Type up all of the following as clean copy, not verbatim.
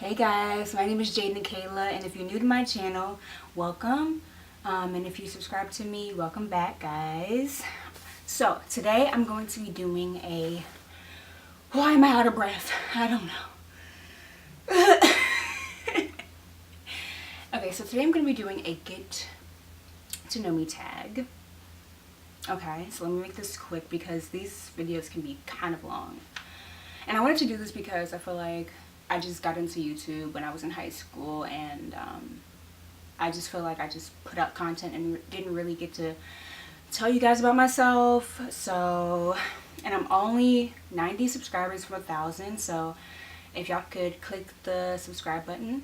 Hey guys, my name is Jade Nikaylah, and if you're new to my channel, welcome. And if you subscribe to me, welcome back, guys. So today I'm going to be doing a. Why am I out of breath? I don't know. Okay, so today I'm going to be doing a get to know me tag. Okay, so let me make this quick because these videos can be kind of long. And I wanted to do this because I feel like I just got into YouTube when I was in high school, and I just feel like I just put out content and didn't really get to tell you guys about myself. So, and I'm only 90 subscribers from 1,000, so if y'all could click the subscribe button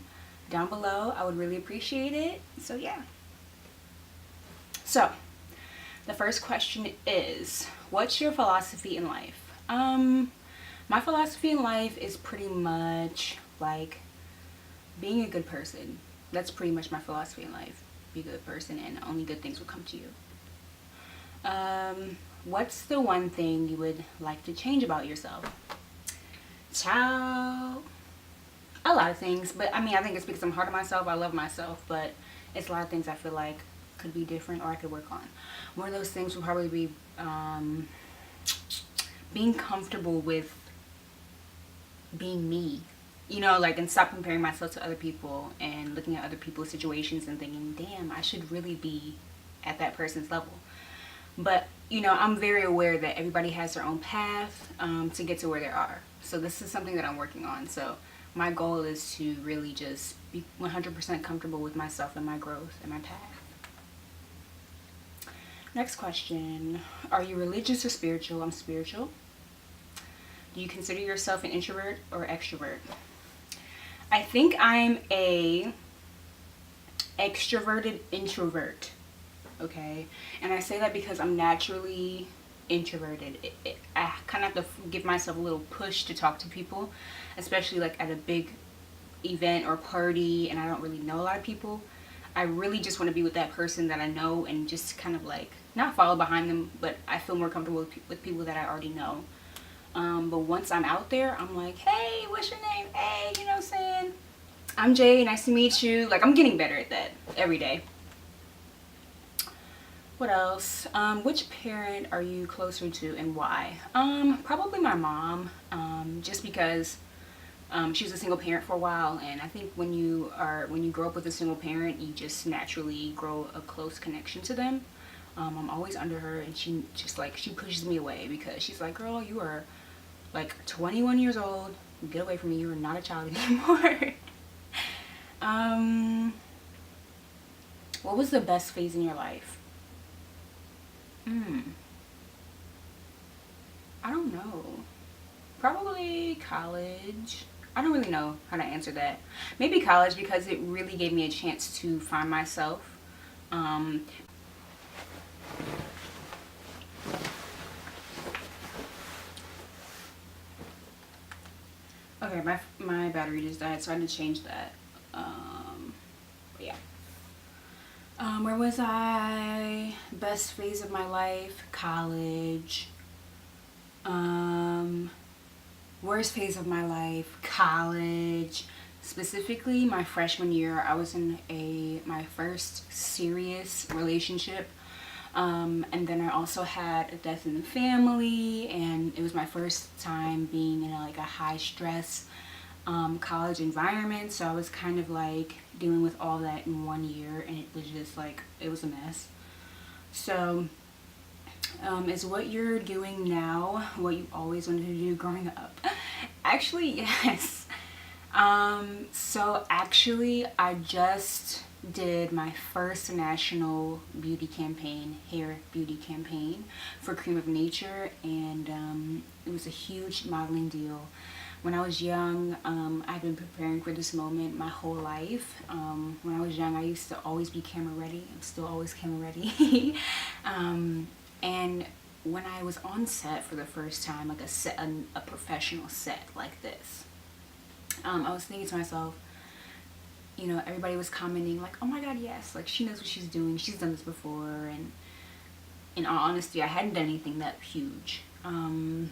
down below, I would really appreciate it. So yeah. So, the first question is, what's your philosophy in life? My philosophy in life is pretty much like being a good person. That's pretty much my philosophy in life. Be a good person and only good things will come to you. What's the one thing you would like to change about yourself? Child, a lot of things, but I mean, I think it's because I'm hard on myself. I love myself, but it's a lot of things I feel like could be different or I could work on. One of those things would probably be being comfortable with being me, you know, like, and stop comparing myself to other people and looking at other people's situations and thinking, damn, I should really be at that person's level. But you know, I'm very aware that everybody has their own path to get to where they are. So this is something that I'm working on. So my goal is to really just be 100% comfortable with myself and my growth and my path. Next question, are you religious or spiritual? I'm spiritual. Do you consider yourself an introvert or extrovert? I think I'm a extroverted introvert. Okay, and I say that because I'm naturally introverted. I kind of have to give myself a little push to talk to people, especially like at a big event or party and I don't really know a lot of people. I really just want to be with that person that I know and just kind of like not follow behind them, but I feel more comfortable with people that I already know. But once I'm out there, I'm like, hey, what's your name? Hey, you know what I'm saying? I'm Jay, nice to meet you. Like, I'm getting better at that every day. What else? Which parent are you closer to and why? Probably my mom, just because she was a single parent for a while, and I think when you grow up with a single parent, you just naturally grow a close connection to them. I'm always under her, and she pushes me away because she's like, girl, you are like 21 years old, get away from me, you are not a child anymore. What was the best phase in your life? I don't know. Probably college. I don't really know how to answer that. Maybe college, because it really gave me a chance to find myself. Okay, my battery just died, so I had to change that. Yeah. Where was I? Best phase of my life? College. Worst phase of my life? College. Specifically, my freshman year, I was in my first serious relationship. And then I also had a death in the family, and it was my first time being in a high stress college environment. So I was kind of like dealing with all that in 1 year, and it was just like, it was a mess. So is what you're doing now what you always wanted to do growing up? Actually, yes. So actually, I just did my first national beauty campaign, hair beauty campaign for Cream of Nature, and it was a huge modeling deal. When I was young, I've been preparing for this moment my whole life. When I was young, I used to always be camera ready. I'm still always camera ready. And when I was on set for the first time, like a professional set like this, I was thinking to myself, you know, everybody was commenting like, oh my god, yes, like she knows what she's doing, she's done this before. And in all honesty, I hadn't done anything that huge. And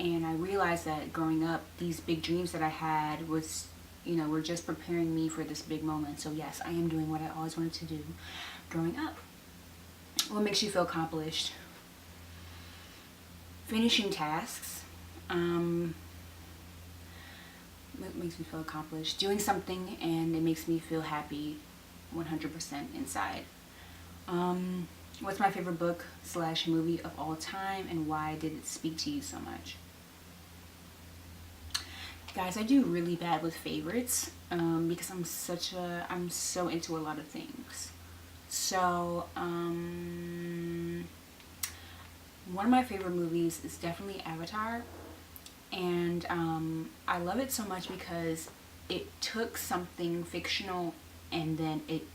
I realized that growing up, these big dreams that I had was You know, were just preparing me for this big moment. So yes, I am doing what I always wanted to do growing up. What makes you feel accomplished? Finishing tasks. What makes me feel accomplished? Doing something and it makes me feel happy 100% inside. What's my favorite book / movie of all time, and why did it speak to you so much? Guys, I do really bad with favorites because I'm so into a lot of things. So one of my favorite movies is definitely Avatar, and I love it so much because it took something fictional and then it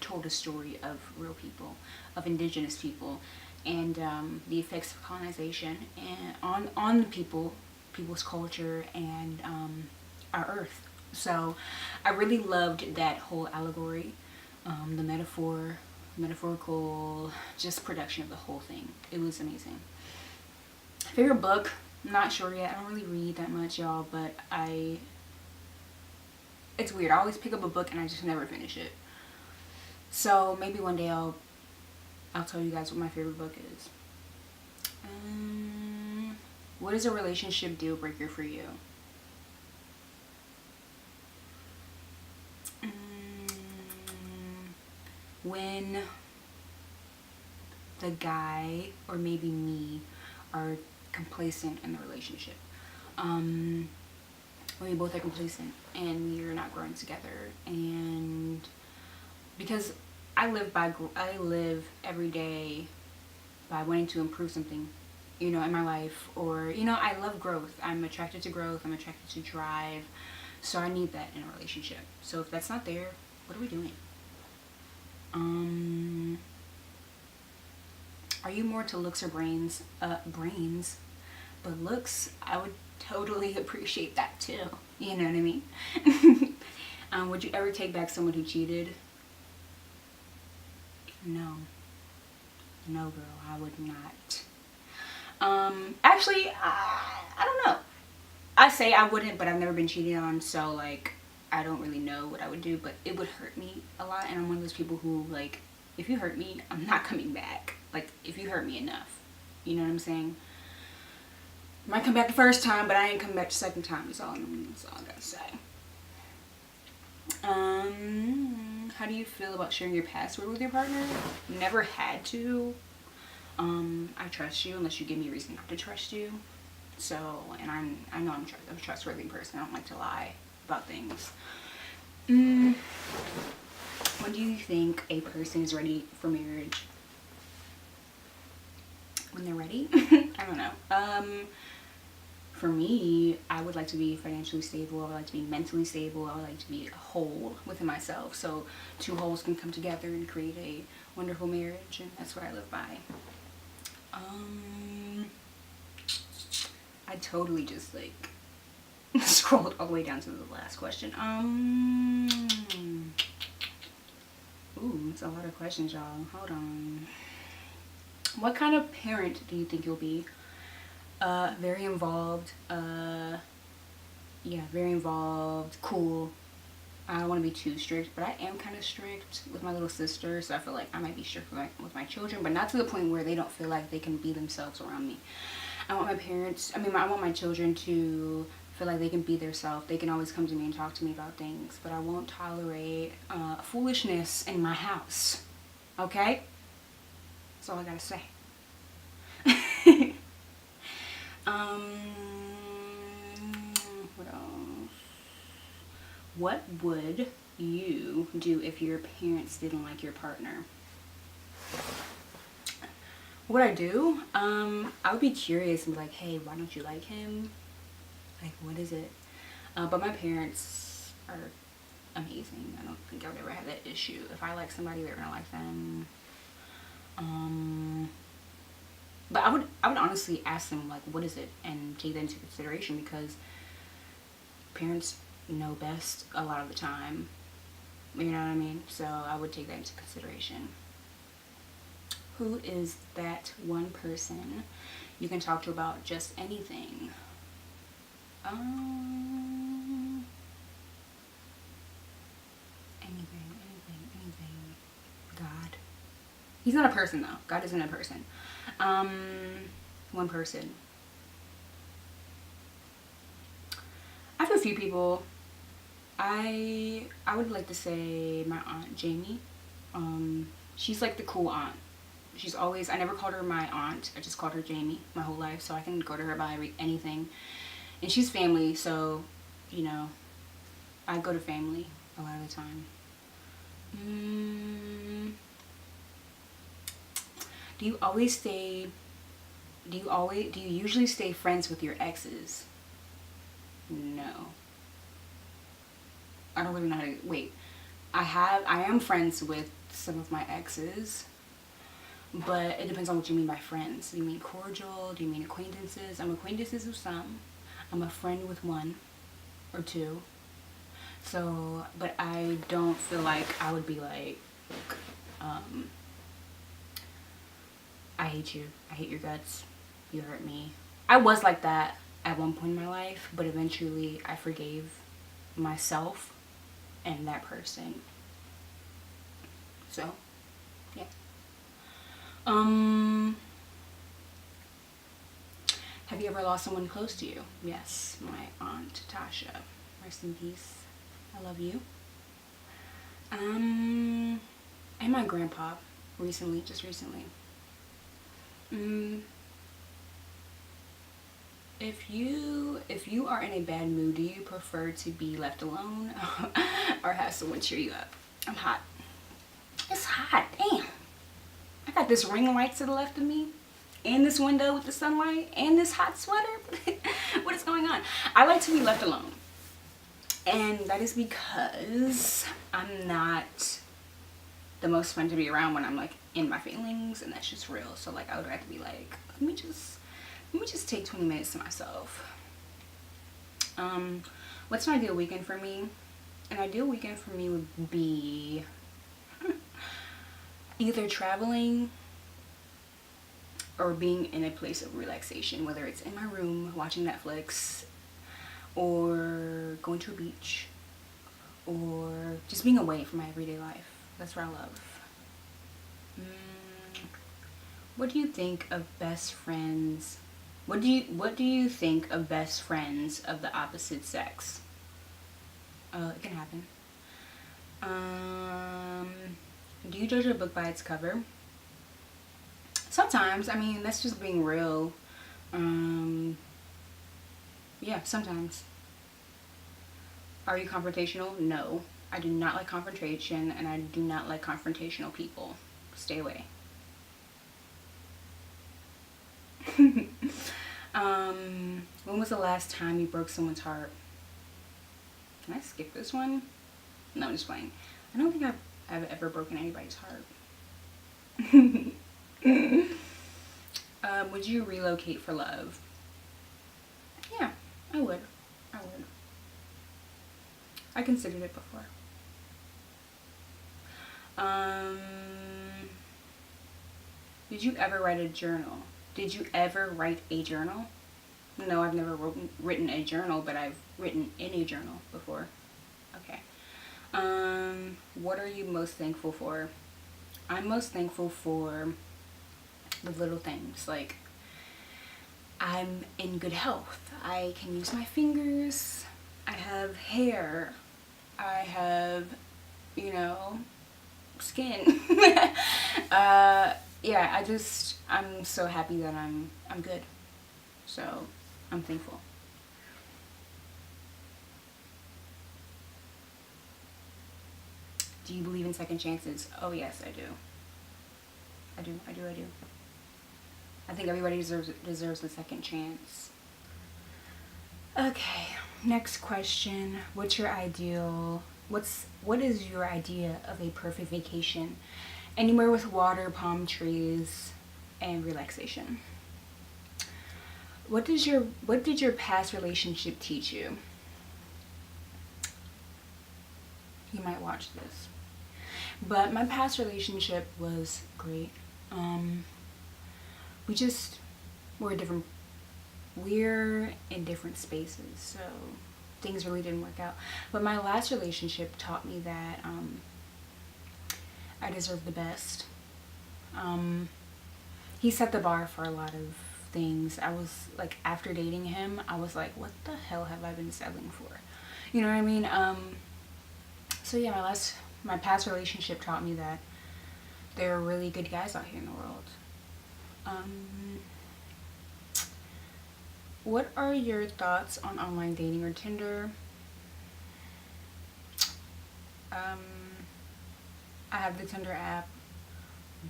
told a story of real people, of indigenous people, and the effects of colonization and on people's culture and our earth. So I really loved that whole allegory, the metaphorical just production of the whole thing. It was amazing. Favorite book? I'm not sure yet. I don't really read that much, y'all, but it's weird. I always pick up a book and I just never finish it. So maybe one day I'll tell you guys what my favorite book is. What is a relationship deal breaker for you? When the guy, or maybe me, are complacent in the relationship. When we both are complacent and we're not growing together, and because I live every day by wanting to improve something, you know, in my life, or, you know, I love growth. I'm attracted to growth. I'm attracted to drive. So I need that in a relationship. So if that's not there, what are we doing? Are you more to looks or brains? Brains. But looks, I would totally appreciate that too. You know what I mean? Would you ever take back someone who cheated? No. No, girl, I would not. Actually, I don't know. I say I wouldn't, but I've never been cheated on, so, like, I don't really know what I would do, but it would hurt me a lot, and I'm one of those people who, like, if you hurt me, I'm not coming back. Like, if you hurt me enough. You know what I'm saying? Might come back the first time, but I ain't come back the second time. That's all I gotta say. How do you feel about sharing your password with your partner? Never had to. I trust you unless you give me a reason not to trust you. So, and I know I'm a trustworthy person. I don't like to lie about things. When do you think a person is ready for marriage? When they're ready? I don't know. For me, I would like to be financially stable. I would like to be mentally stable. I would like to be whole within myself. So two wholes can come together and create a wonderful marriage, and that's what I live by. I totally just, like, scrolled all the way down to the last question. Ooh, it's a lot of questions, y'all. Hold on. What kind of parent do you think you'll be? Very involved. Yeah, very involved. Cool. I don't want to be too strict, but I am kind of strict with my little sister, so I feel like I might be strict with my children, but not to the point where they don't feel like they can be themselves around me. I want my children to feel like they can be themselves. They can always come to me and talk to me about things, but I won't tolerate foolishness in my house. Okay? That's all I gotta say. What else? What would you do if your parents didn't like your partner? What I do? I would be curious and be like, hey, why don't you like him? Like, what is it? But my parents are amazing. I don't think I would ever have that issue. If I like somebody, they're gonna like them. But I would honestly ask them, like, what is it, and take that into consideration, because parents know best a lot of the time. You know what I mean? So I would take that into consideration. Who is that one person you can talk to about just anything? He's not a person though. God isn't a person. One person. I have a few people. I would like to say my aunt Jamie. She's like the cool aunt. She's always, I never called her my aunt. I just called her Jamie my whole life, so I can go to her about anything. And she's family, so, you know, I go to family a lot of the time. Do you usually stay friends with your exes? No. I don't really know how to, wait. I am friends with some of my exes, but it depends on what you mean by friends. Do you mean cordial? Do you mean acquaintances? I'm acquaintances with some. I'm a friend with one or two. So, but I don't feel like I would be like, I hate you. I hate your guts. You hurt me. I was like that at one point in my life, but eventually I forgave myself and that person. So, yeah. Have you ever lost someone close to you? Yes, my aunt Tasha. Rest in peace. I love you. And my grandpa just recently. If you are in a bad mood, do you prefer to be left alone or have someone cheer you up? I'm hot. It's hot. Damn. I got this ring light to the left of me, and this window with the sunlight, and this hot sweater. What is going on? I like to be left alone. And that is because I'm not the most fun to be around when I'm like in my feelings, and that's just real. So like I would like to be like, let me just take 20 minutes to myself. What's an ideal weekend for me? An ideal weekend for me would be either traveling or being in a place of relaxation, whether it's in my room watching Netflix, or going to a beach, or just being away from my everyday life. That's what I love. What do you think of best friends? What do you think of best friends of the opposite sex? It can happen. Do you judge a book by its cover? Sometimes. I mean, that's just being real. Yeah, sometimes. Are you confrontational? No. I do not like confrontation, and I do not like confrontational people. Stay away. When was the last time you broke someone's heart? Can I skip this one? No, I'm just playing. I don't think I've ever broken anybody's heart. Would you relocate for love? Yeah, I would. I considered it before. Did you ever write a journal? Did you ever write a journal? No, I've never written a journal, but I've written in a journal before. Okay. What are you most thankful for? I'm most thankful for the little things. Like, I'm in good health. I can use my fingers. I have hair. I have, skin. Yeah, I'm so happy that I'm good. So, I'm thankful. Do you believe in second chances? Oh yes, I do. I do. I think everybody deserves a second chance. Okay, next question. What is your idea of a perfect vacation? Anywhere with water, palm trees, and relaxation. What did your past relationship teach you? You might watch this. But my past relationship was great. We're in different spaces, so things really didn't work out. But my last relationship taught me that I deserve the best. He set the bar for a lot of things. I was like, after dating him, I was like, what the hell have I been settling for? You know what I mean? So yeah, my past relationship taught me that there are really good guys out here in the world. What are your thoughts on online dating or Tinder? I have the Tinder app,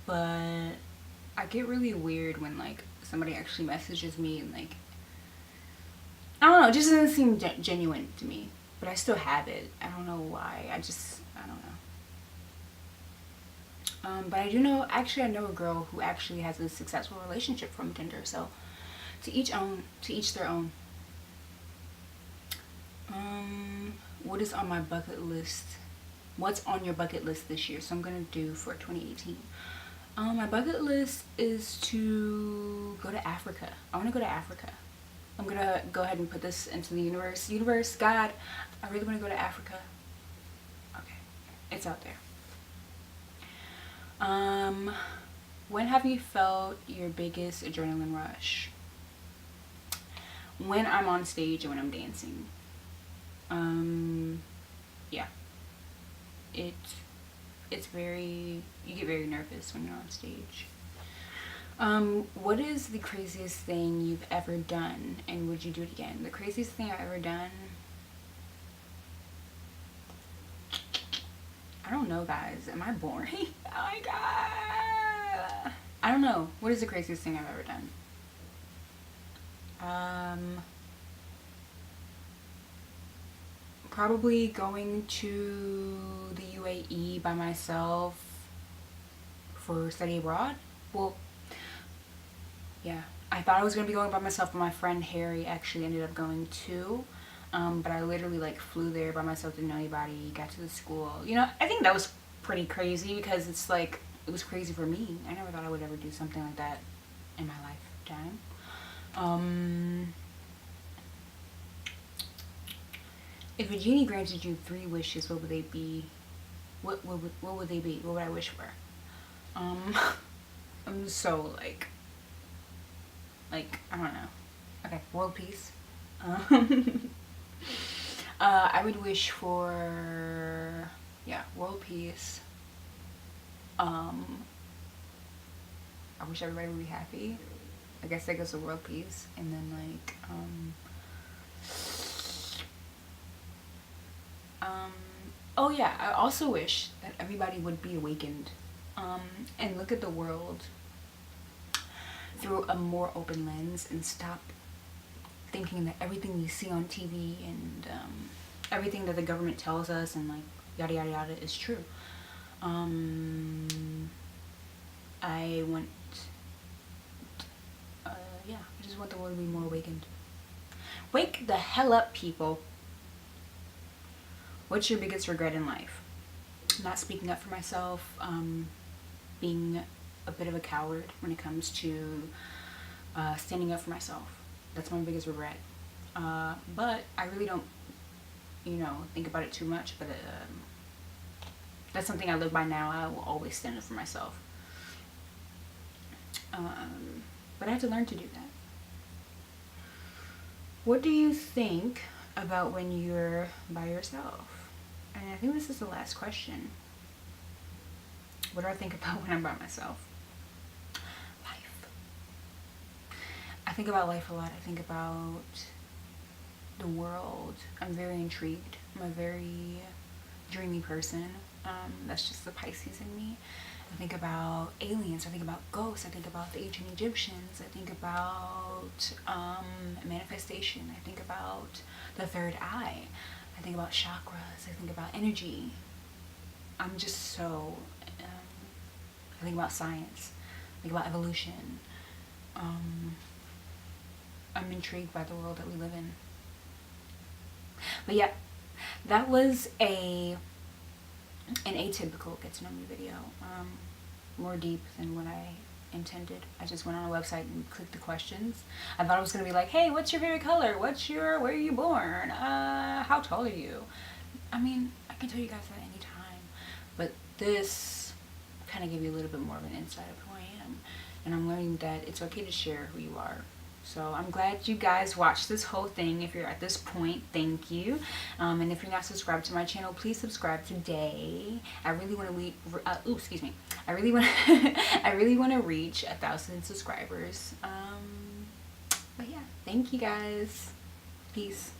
but I get really weird when like somebody actually messages me and like, I don't know, it just doesn't seem genuine to me. But I still have it. I don't know why. I don't know. But I do know, actually I know a girl who actually has a successful relationship from Tinder. So to each their own. What is on my bucket list? What's on your bucket list this year? So I'm gonna do for 2018. My bucket list is to go to Africa. I want to go to Africa. I'm gonna go ahead and put this into the universe. Universe, God, I really want to go to Africa. Okay, it's out there. When have you felt your biggest adrenaline rush? When I'm on stage and when I'm dancing. Yeah. It's very, you get very nervous when you're on stage. What is the craziest thing you've ever done, and would you do it again? The craziest thing I've ever done, I don't know, guys. Am I boring? Oh my god. I don't know. What is the craziest thing I've ever done? Probably going to the UAE by myself for study abroad. Well, yeah, I thought I was gonna be going by myself, but my friend Harry actually ended up going too. But I literally like flew there by myself, didn't know anybody, got to the school. You know, I think that was pretty crazy because it's like, it was crazy for me. I never thought I would ever do something like that in my lifetime. If a genie granted you 3 wishes, what would they be? What would they be? What would I wish for? I'm so like I don't know. Okay, world peace. I would wish for, yeah, world peace. I wish everybody would be happy. I guess that goes to world peace. And then like oh yeah, I also wish that everybody would be awakened and look at the world through a more open lens and stop thinking that everything we see on TV and everything that the government tells us and like yada yada yada is true. I want yeah, I just want the world to be more awakened. Wake the hell up, people. What's your biggest regret in life? Not speaking up for myself, being a bit of a coward when it comes to standing up for myself. That's my biggest regret. But I really don't, you know, think about it too much, but that's something I live by now. I will always stand up for myself. But I have to learn to do that. What do you think about when you're by yourself? And I think this is the last question. What do I think about when I'm by myself? Life. I think about life a lot. I think about the world. I'm very intrigued. I'm a very dreamy person. That's just the Pisces in me. I think about aliens. I think about ghosts. I think about the ancient Egyptians. I think about manifestation. I think about the third eye. I think about chakras. I think about energy. I'm just so, I think about science. I think about evolution. I'm intrigued by the world that we live in. But yeah, that was an atypical get to know me video. More deep than what I intended. I just went on a website and clicked the questions. I thought it was going to be like, hey, what's your favorite color? Where are you born? How tall are you? I mean, I can tell you guys that anytime. But this kind of give you a little bit more of an insight of who I am. And I'm learning that it's okay to share who you are. So I'm glad you guys watched this whole thing. If you're at this point, thank you. And if you're not subscribed to my channel, please subscribe today. I really want to excuse me. I really want I really want to reach 1,000 subscribers. But yeah, thank you guys. Peace.